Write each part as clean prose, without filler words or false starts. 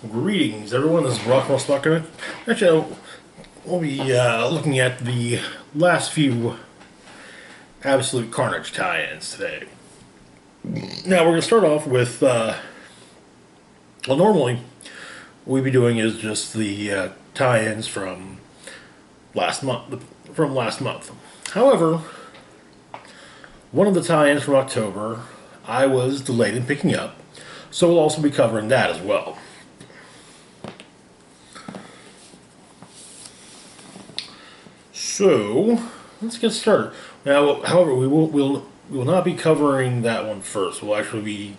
Greetings, everyone. This is Rockwell Stockman. Actually, we'll be looking at the last few Absolute Carnage tie-ins today. Now, we're going to start off with, normally, what we'd be doing is just the tie-ins from last month. However, one of the tie-ins from October, I was delayed in picking up, so we'll also be covering that as well. So let's get started. Now, however, we will not be covering that one first. We'll actually be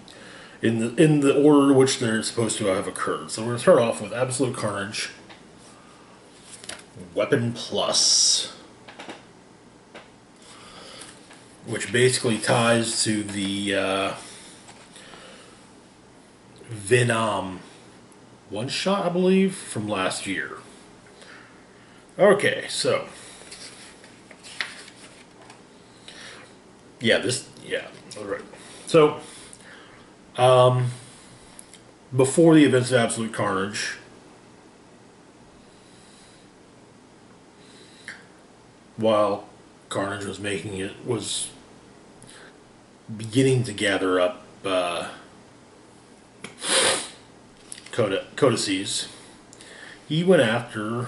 in the order in which they're supposed to have occurred. So we're gonna start off with Absolute Carnage, Weapon Plus, which basically ties to the Venom one shot, I believe, from last year. Okay, so. Yeah, all right. So, before the events of Absolute Carnage, while Carnage was beginning to gather up codices, he went after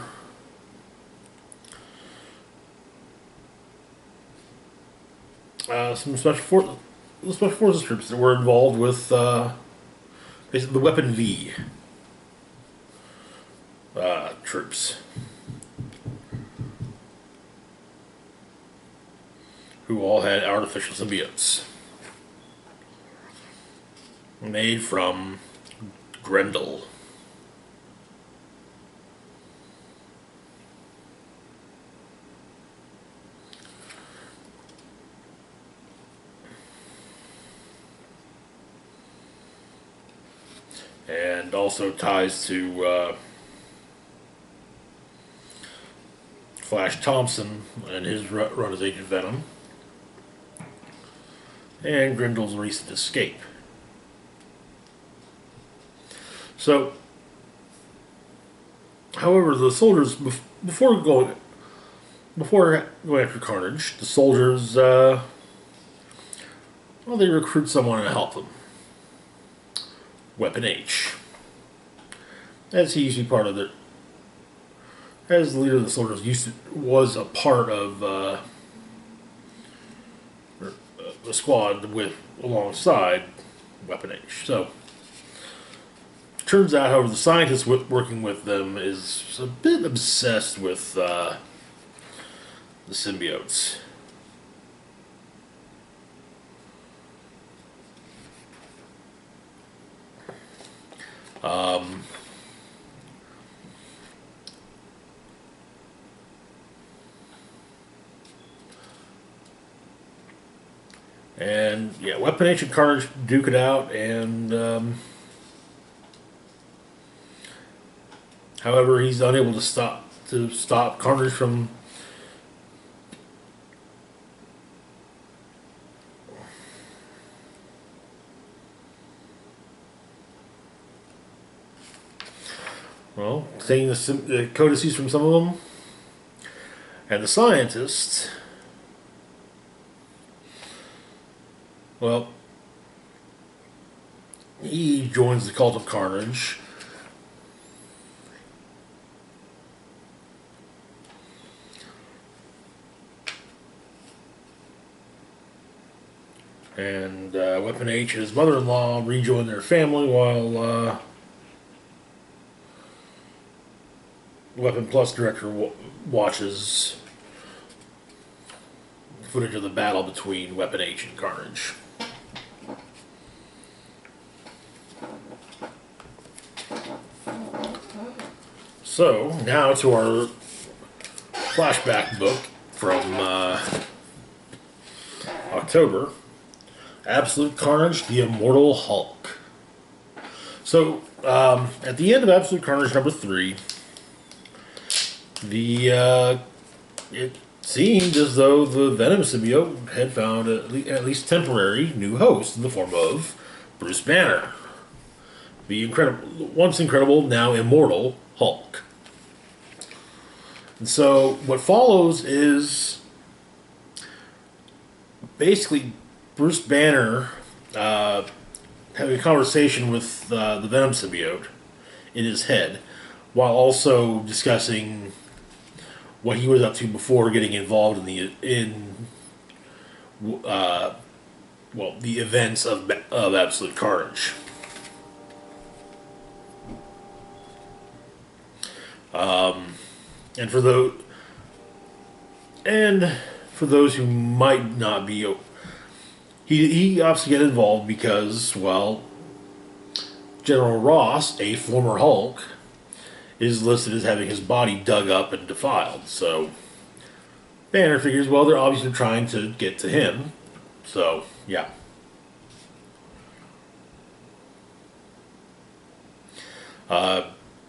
some special forces troops that were involved with basically the Weapon V troops, who all had artificial symbiotes made from Grendel. And also ties to Flash Thompson and his run as Agent Venom, and Grendel's recent escape. So, however, the soldiers before going after Carnage, the soldiers they recruit someone to help them. Weapon H, as he used to be part of the, as the leader of the soldiers was a part of the squad alongside Weapon H. So, turns out, however, the scientist working with them is a bit obsessed with the symbiotes. And yeah, Weapon H and Carnage duke it out, and however, he's unable to stop Carnage from taking the codices from some of them, and the scientist. Well, he joins the cult of Carnage. And Weapon H and his mother-in-law rejoin their family while Weapon Plus director watches footage of the battle between Weapon H and Carnage. So, now to our flashback book from October. Absolute Carnage, the Immortal Hulk. So, at the end of Absolute Carnage number 3, it seemed as though the Venom symbiote had found at least temporary new host in the form of Bruce Banner. the once incredible, now immortal Hulk. And so what follows is basically Bruce Banner having a conversation with the Venom symbiote in his head, while also discussing what he was up to before getting involved the events of Absolute Carnage. And for those who might not be, he opts to get involved because, well, General Ross, a former Hulk, is listed as having his body dug up and defiled. So Banner figures, well, they're obviously trying to get to him. So, yeah.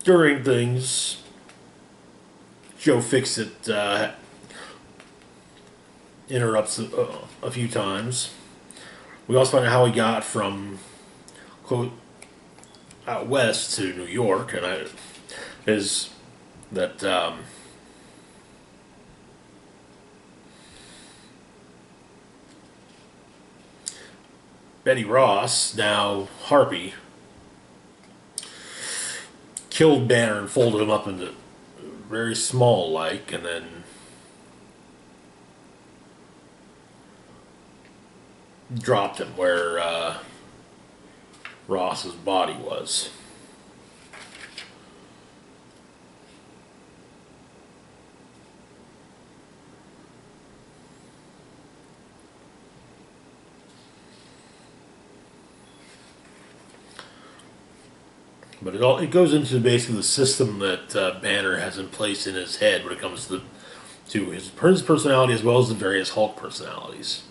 During things, Joe Fixit interrupts a few times. We also find out how he got from, quote, out west to New York, and is that Betty Ross, now Harpy, killed Banner and folded him up into very small and then dropped him where Ross's body was. But it goes into basically the system that Banner has in place in his head when it comes to his personality as well as the various Hulk personalities.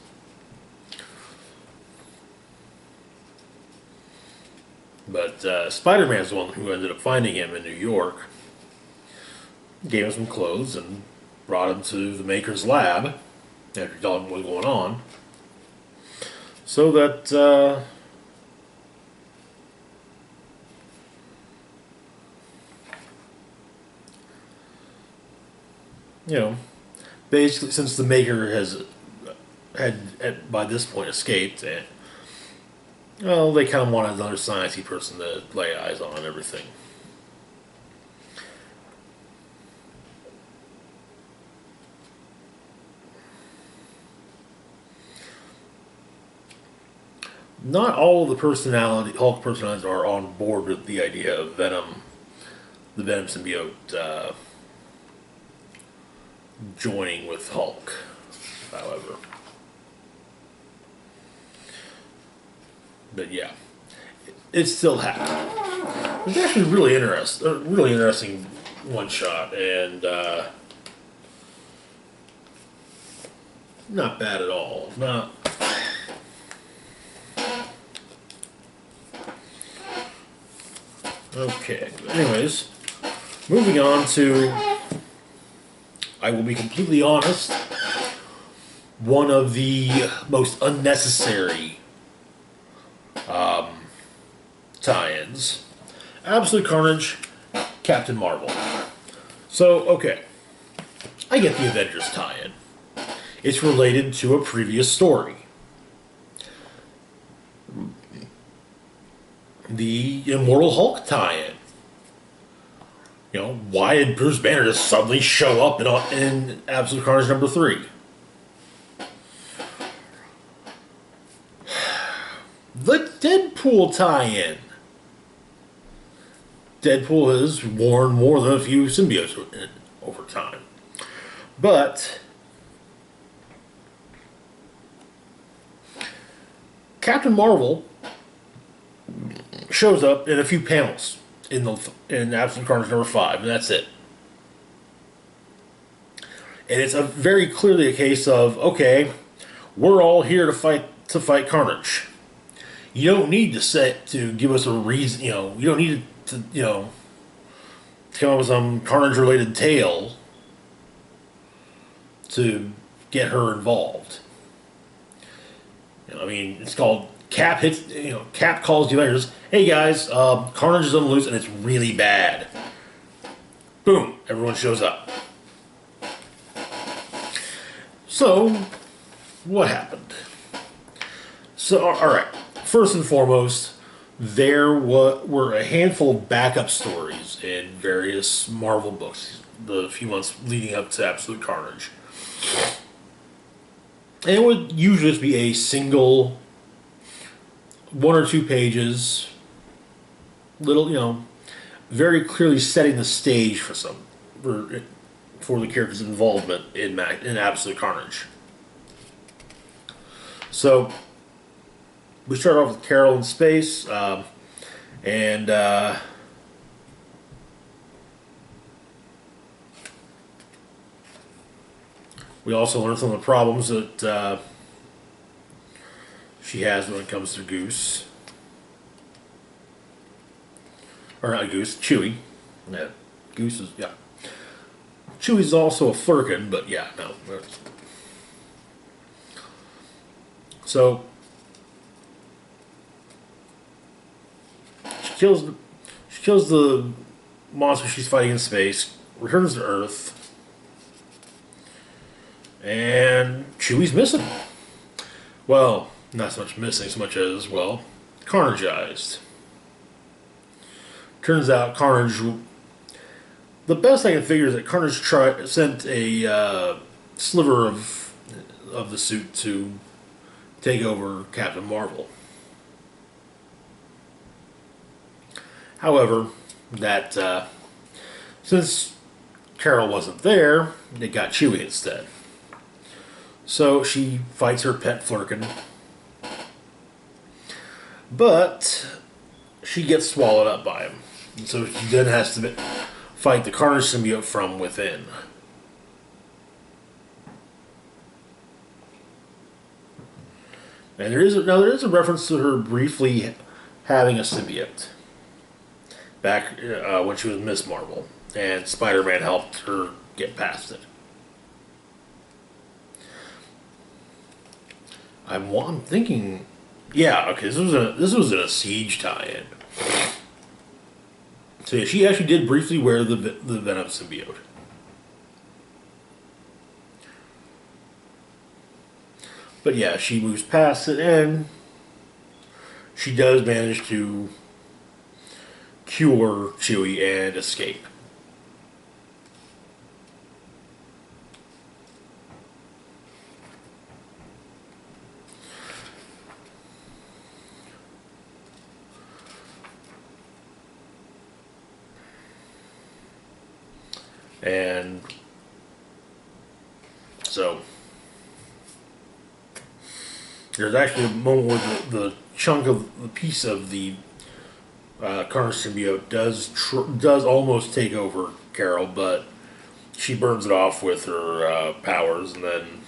But Spider-Man's the one who ended up finding him in New York, gave him some clothes, and brought him to the Maker's lab after telling him what was going on, so that basically, since the Maker had by this point escaped, well, they kind of wanted another sciencey person to lay eyes on and everything. Not all of the Hulk personalities are on board with the idea of Venom, the Venom symbiote, joining with Hulk, however. But yeah, it still happened. It's actually really interesting one shot, and not bad at all. Not. Okay. Anyways, moving on to, I will be completely honest, one of the most unnecessary tie-ins. Absolute Carnage, Captain Marvel. So, okay. I get the Avengers tie-in. It's related to a previous story. The Immortal Hulk tie-in. Why did Bruce Banner just suddenly show up in Absolute Carnage number 3? The Deadpool tie-in. Deadpool has worn more than a few symbiotes over time. But Captain Marvel shows up in a few panels in Absolute Carnage number 5, and that's it. And it's very clearly a case of, okay, we're all here to fight Carnage. You don't need to give us a reason. You don't need to come up with some Carnage-related tale to get her involved. It's called Cap calls the Avengers, hey guys, Carnage is on the loose and it's really bad. Boom, everyone shows up. So, what happened? So, alright, first and foremost, there were a handful of backup stories in various Marvel books the few months leading up to Absolute Carnage. And it would usually just be a single 1 or 2 pages, little, very clearly setting the stage for the character's involvement in Absolute Carnage. So we start off with Carol in space, and we also learn some of the problems that she has when it comes to Goose. Or not Goose, Chewie. Yeah, Goose is, yeah. Chewie's also a Flurkin, but yeah, no. So, she kills the monster she's fighting in space, returns to Earth, and Chewie's missing. Well, not so much missing, so much as, well, carnageized. Turns out Carnage... The best I can figure is that Carnage sent a sliver of the suit to take over Captain Marvel. However, that since Carol wasn't there, they got Chewie instead. So she fights her pet Flurkin. But she gets swallowed up by him. And so she then has to fight the Carnage symbiote from within. And there is a reference to her briefly having a symbiote back when she was Miss Marvel, and Spider-Man helped her get past it. I'm thinking, yeah, okay, this was in a Siege tie-in. So yeah, she actually did briefly wear the Venom symbiote. But yeah, she moves past it, and she does manage to cure Chewie and escape. And so there's actually a moment where the chunk of the piece of the Carnage symbiote does almost take over Carol, but she burns it off with her powers, and then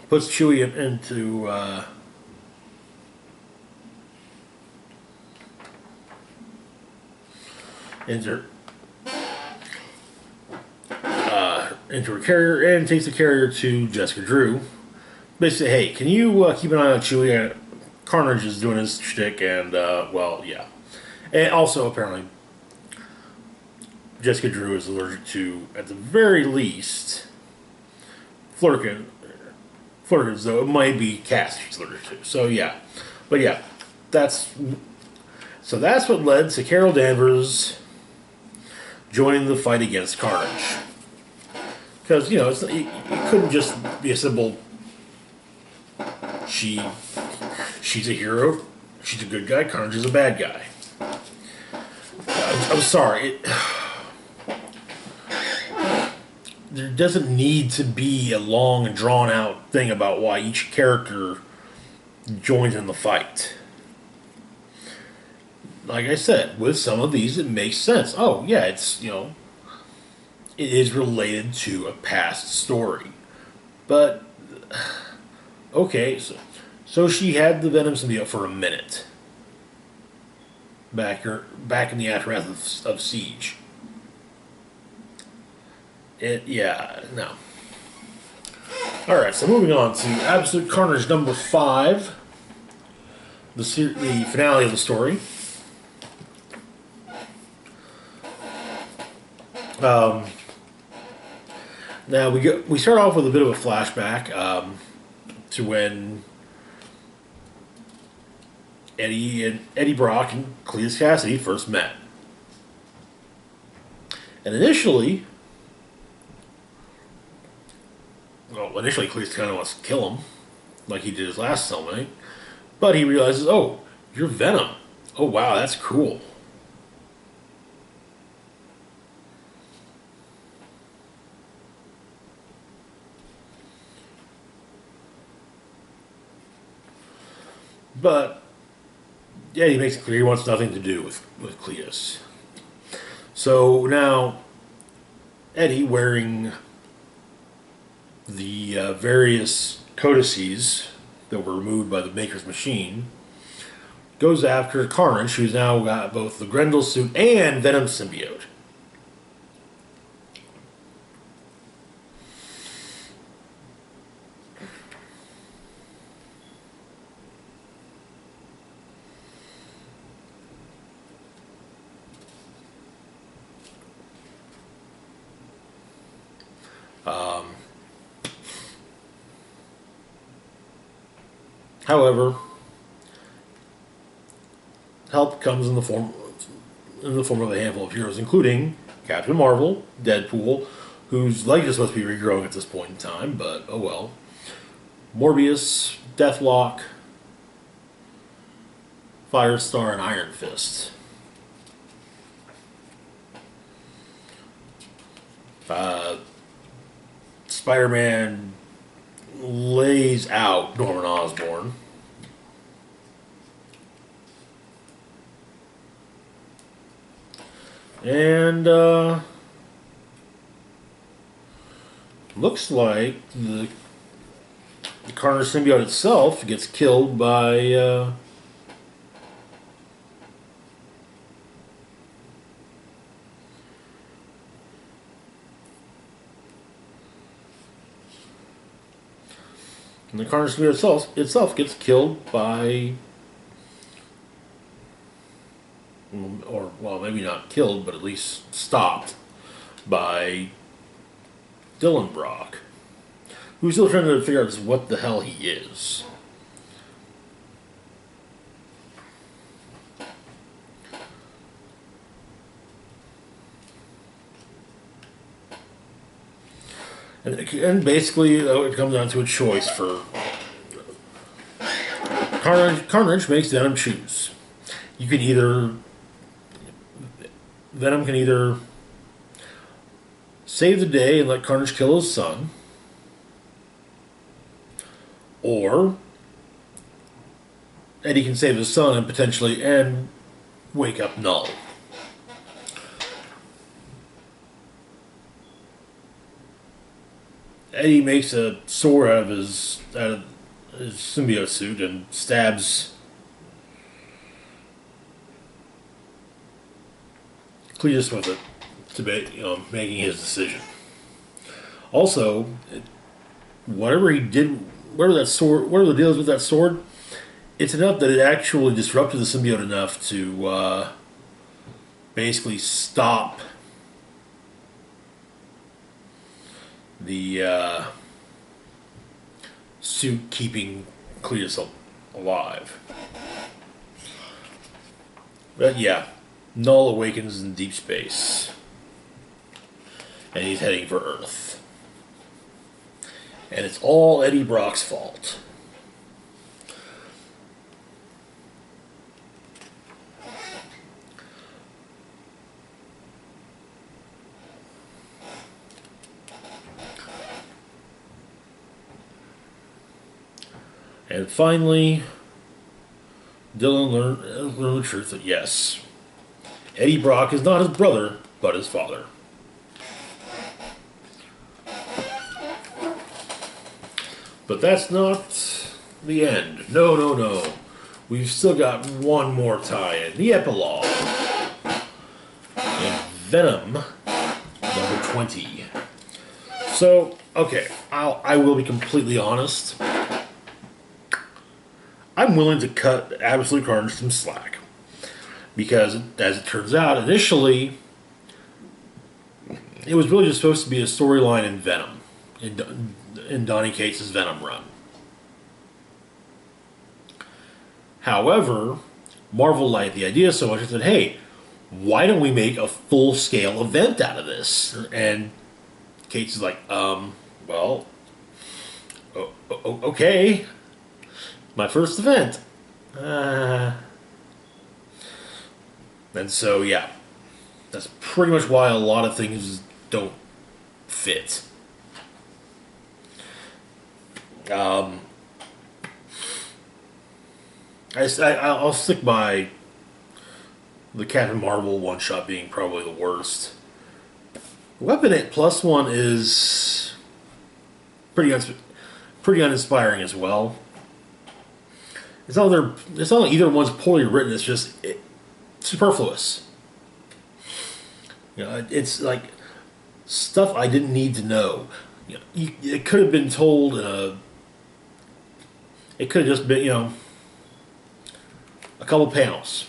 puts Chewie into into her carrier, and takes the carrier to Jessica Drew. Basically, hey, can you keep an eye on Chewie? Carnage is doing his shtick, and well, yeah. And also, apparently, Jessica Drew is allergic to, at the very least, Flurkins, though it might be cats she's allergic to. So yeah, but yeah, that's what led to Carol Danvers joining the fight against Carnage. Because, it couldn't just be a simple, she's a hero, she's a good guy, Carnage is a bad guy. I'm sorry. There doesn't need to be a long and drawn-out thing about why each character joins in the fight. Like I said, with some of these, it makes sense. Oh, yeah, it's, it is related to a past story. But, okay, so she had the Venom symbiote for a minute. Back in the aftermath of Siege. Yeah, no. Alright, so moving on to Absolute Carnage number 5, the finale of the story. Now we start off with a bit of a flashback to when Eddie Brock and Cletus Cassidy first met. And initially Cletus kind of wants to kill him, like he did his last cellmate. But he realizes, oh, you're Venom. Oh, wow, that's cool. But, yeah, he makes it clear he wants nothing to do with Cletus. So now, Eddie, wearing the various codices that were removed by the Maker's Machine, goes after Carnage, who's now got both the Grendel suit and Venom symbiote. However, help comes in the form of a handful of heroes, including Captain Marvel, Deadpool, whose leg is supposed to be regrowing at this point in time, but oh well. Morbius, Deathlock, Firestar, and Iron Fist. Spider-Man lays out Norman Osborn. And looks like the Carnage symbiote itself gets killed by and the Carnage symbiote itself gets killed by, or well, maybe not killed, but at least stopped by Dylan Brock, who's still trying to figure out what the hell he is. And basically, it comes down to a choice for Carnage makes Venom choose. Venom can either save the day and let Carnage kill his son, or Eddie can save his son and potentially wake up Null. Eddie makes a sword out of his symbiote suit and stabs Cletus with it to making his decision. Also, whatever the deal is with that sword, it's enough that it actually disrupted the symbiote enough to basically stop the suit keeping Cletus alive. But yeah, Null awakens in deep space, and he's heading for Earth. And it's all Eddie Brock's fault. And finally, Dylan learned the truth that yes, Eddie Brock is not his brother, but his father. But that's not the end. No, no, no. We've still got one more tie-in. The epilogue. In Venom, number 20. So, okay, I will be completely honest. I'm willing to cut Absolute Carnage some slack. Because, as it turns out, initially, it was really just supposed to be a storyline in Venom. In Donny Cates' Venom run. However, Marvel liked the idea so much, they said, hey, why don't we make a full-scale event out of this? And Cates is like, well, okay, my first event. And so, yeah, that's pretty much why a lot of things don't fit. I'll stick by the Captain Marvel one shot being probably the worst. Weapon 8 plus one is pretty uninspiring as well. It's not like either one's poorly written. It's just superfluous. You know, it's like stuff I didn't need to know. You know, it could have been told in a. It could have just been, a couple panels.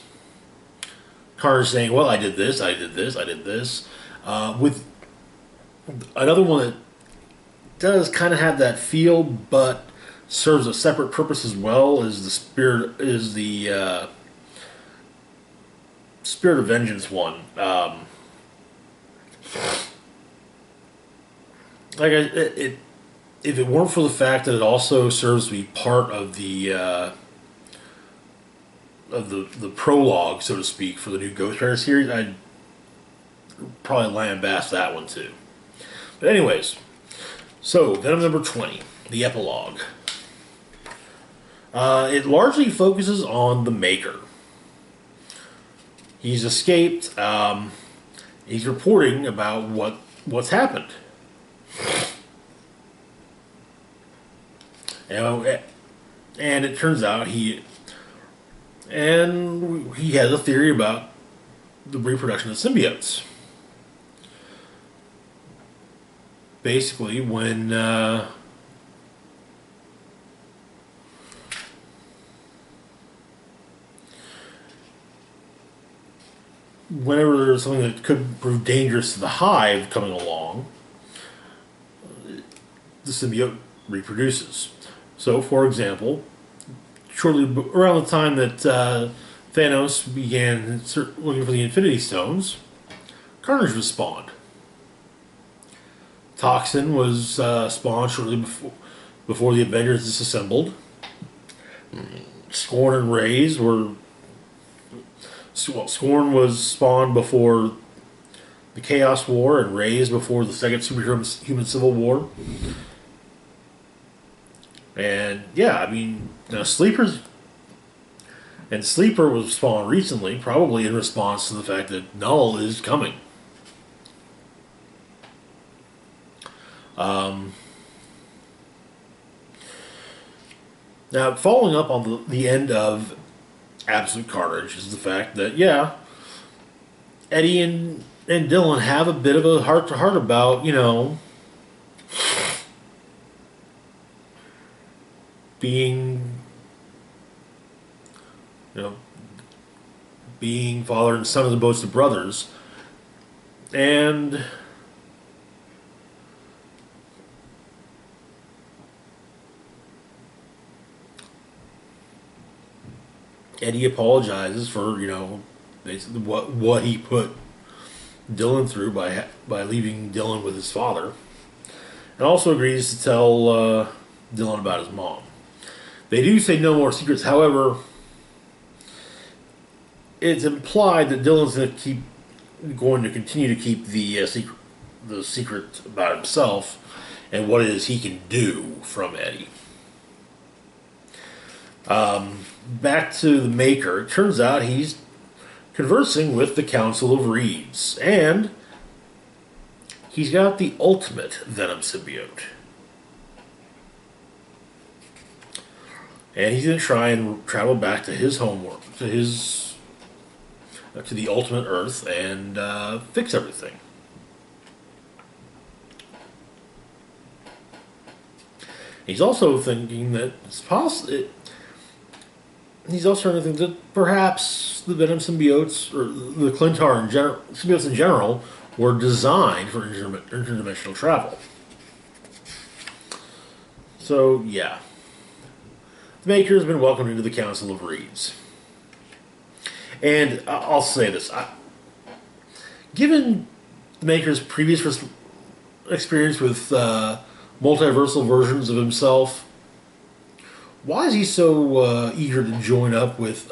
Carnage saying, "Well, I did this, I did this, I did this," with another one that does kind of have that feel, but serves a separate purpose as well. Is the Spirit of Vengeance one. If it weren't for the fact that it also serves to be part of the prologue, so to speak, for the new Ghost Rider series, I'd probably lambast that one too. But anyways, so Venom number 20, the epilogue. It largely focuses on the Maker. He's escaped. He's reporting about what's happened. And it turns out he has a theory about the reproduction of symbiotes. Basically, whenever there's something that could prove dangerous to the hive coming along, the symbiote reproduces. So, for example, shortly around the time that Thanos began looking for the Infinity Stones, Carnage was spawned. Toxin was spawned shortly before the Avengers disassembled. Scorn and Raze were... Well, Scorn was spawned before the Chaos War and Raze before the Second Superhuman Civil War. And yeah, I mean, Sleeper was spawned recently, probably in response to the fact that Null is coming. Now, following up on the end of Absolute Carnage is the fact that, yeah, Eddie and Dylan have a bit of a heart-to-heart about, being father and son as opposed to brothers. And Eddie apologizes for, basically what he put Dylan through by leaving Dylan with his father. And also agrees to tell Dylan about his mom. They do say no more secrets, however, it's implied that Dylan's going to continue to keep the secret about himself and what it is he can do from Eddie. Back to the Maker. It turns out he's conversing with the Council of Reeds, and he's got the ultimate Venom symbiote. And he's going to try and travel back to his homeworld, to the ultimate Earth, and fix everything. He's also thinking that it's possible. He's also thinking that perhaps the Venom symbiotes or the Clintar in general, symbiotes in general, were designed for interdimensional travel. So yeah, the Maker has been welcomed into the Council of Reeds, and I'll say this: given the Maker's previous experience with multiversal versions of himself, why is he so eager to join up with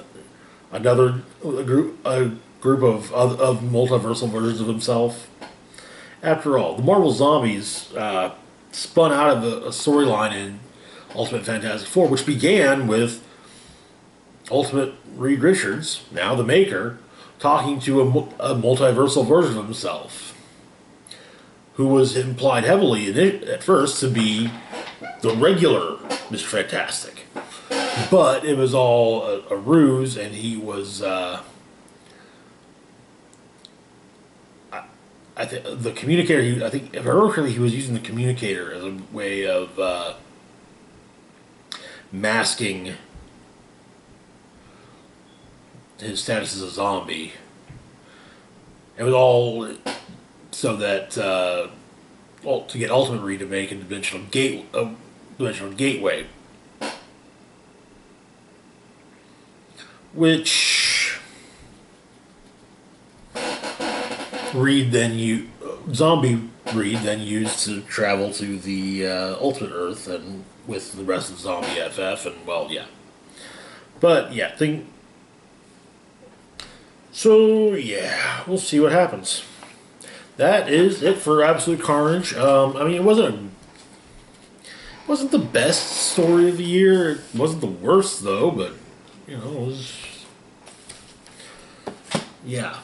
a group of multiversal versions of himself? After all, the Marvel Zombies spun out of a storyline in Ultimate Fantastic Four, which began with Ultimate Reed Richards, now the Maker, talking to a multiversal version of himself, who was implied heavily at first to be the regular Mr. Fantastic. But it was all a ruse, and he was, I think, the communicator, I think, if I remember correctly, he was using the communicator as a way of masking his status as a zombie. It was all so that to get Ultimate Reed to make a dimensional gateway, which Zombie Reed then used to travel to the Ultimate Earth and with the rest of Zombie FF, and well, yeah. But yeah, so yeah, we'll see what happens. That is it for Absolute Carnage. I mean, it wasn't the best story of the year. It wasn't the worst though, but you know, it was. Yeah,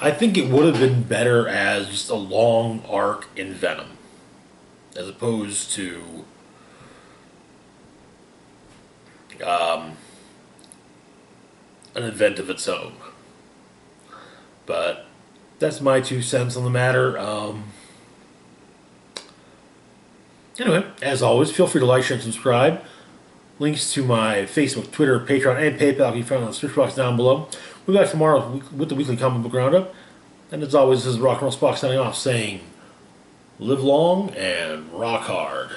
I think it would have been better as just a long arc in Venom, as opposed to an event of its own. But that's my 2 cents on the matter. Anyway, as always, feel free to like, share, and subscribe. Links to my Facebook, Twitter, Patreon, and PayPal can be found in the search box down below. We'll be back tomorrow with the weekly comic book roundup. And as always, this is Rock and Roll Spock signing off, saying, live long and rock hard.